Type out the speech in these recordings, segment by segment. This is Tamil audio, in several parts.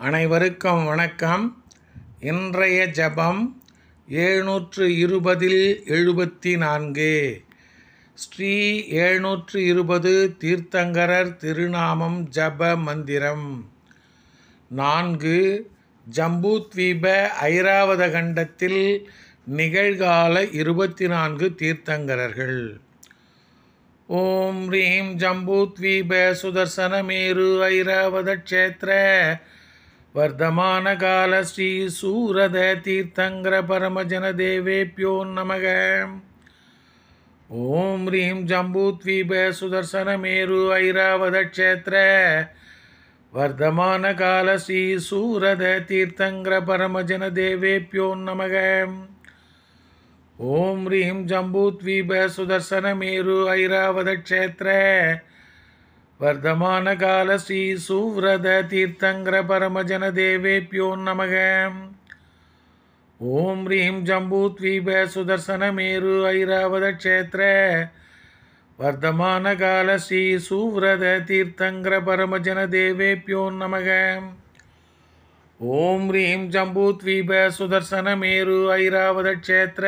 அனைவருக்கும் வணக்கம். இன்றைய ஜபம் 720-74 ஸ்ரீ 720 தீர்த்தங்கரர் திருநாமம் ஜப மந்திரம். 4 ஜம்பூத்வீப ஐராவத கண்டத்தில் நிகழ்கால 24 தீர்த்தங்கரர்கள். ஓம் ரீம் ஜம்பூத்வீப சுதர்சனமேரு ஐராவத க்ஷேத்ர வர்தமான கால ஸ்ரீ சூரத தீர்த்தங்கர பரமஜன தேவேப்யோ நமக. ஓம் ரீம் ஜம்பூத்வீப சுதர்சனமேரு ஐராவத க்ஷேத்ர வர்தமான கால ஸ்ரீ சூரத தீர்த்தங்கர பரமஜன தேவேப்யோ நமக. ஓம் ரீம் ஜம்பூத்வீப சுதர்சனமேரு ஐராவத க்ஷேத்ர வர்தமான கால ஸ்ரீ சூரத தீர்த்தங்கர பரமஜன தேவேப்யோ நமக. ஓம் ரீம் ஜம்பூத்வீப சுதர்சனமேரு ஐராவத க்ஷேத்ர வர்தமான கால ஸ்ரீ சூரத தீர்த்தங்கர பரமஜன தேவேப்யோ நமக. ஓம் ரீம் ஜம்பூத்வீப சுதர்சனமேரு ஐராவத க்ஷேத்ர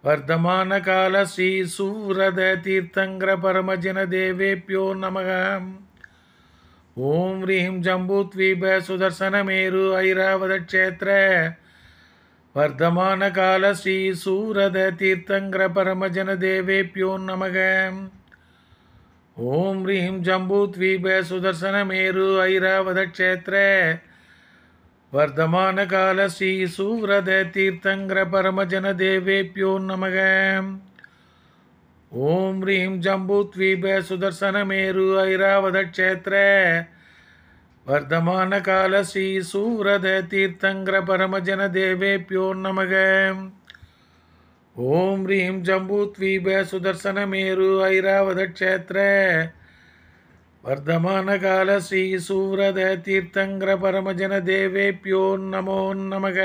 வர்தமான கால ஸ்ரீ சூரத தீர்த்தங்கர பரமஜன தேவேப்யோ நமக. ஓம் ரீம் ஜம்பூத்வீப சுதர்சனமேரு ஐராவத க்ஷேத்ர வர்தமான கால ஸ்ரீ சூரத தீர்த்தங்கர பரமஜன தேவேப்யோ நமக. ஓம் ரீம் ஜம்பூத்வீப சுதர்சனமேரு ஐராவத க்ஷேத்ர வர்தமான கால ஸ்ரீ சூரத தீர்த்தங்கர பரமஜன தேவேப்யோ நமக. ஓம் ரீம் ஜம்பூத்வீப சுதர்சனமேரு ஐராவத க்ஷேத்ர வர்தமான கால ஸ்ரீ சூரத தீர்த்தங்கர பரமஜன தேவேப்யோ நமக. ஓம் ரீம் ஜம்பூத்வீப சுதர்சனமேரு ஐராவத க்ஷேத்ர வர்தமான கால ஸ்ரீ சூரத தீர்த்தங்கர பரமஜன தேவேப்யோ நமோ நமக.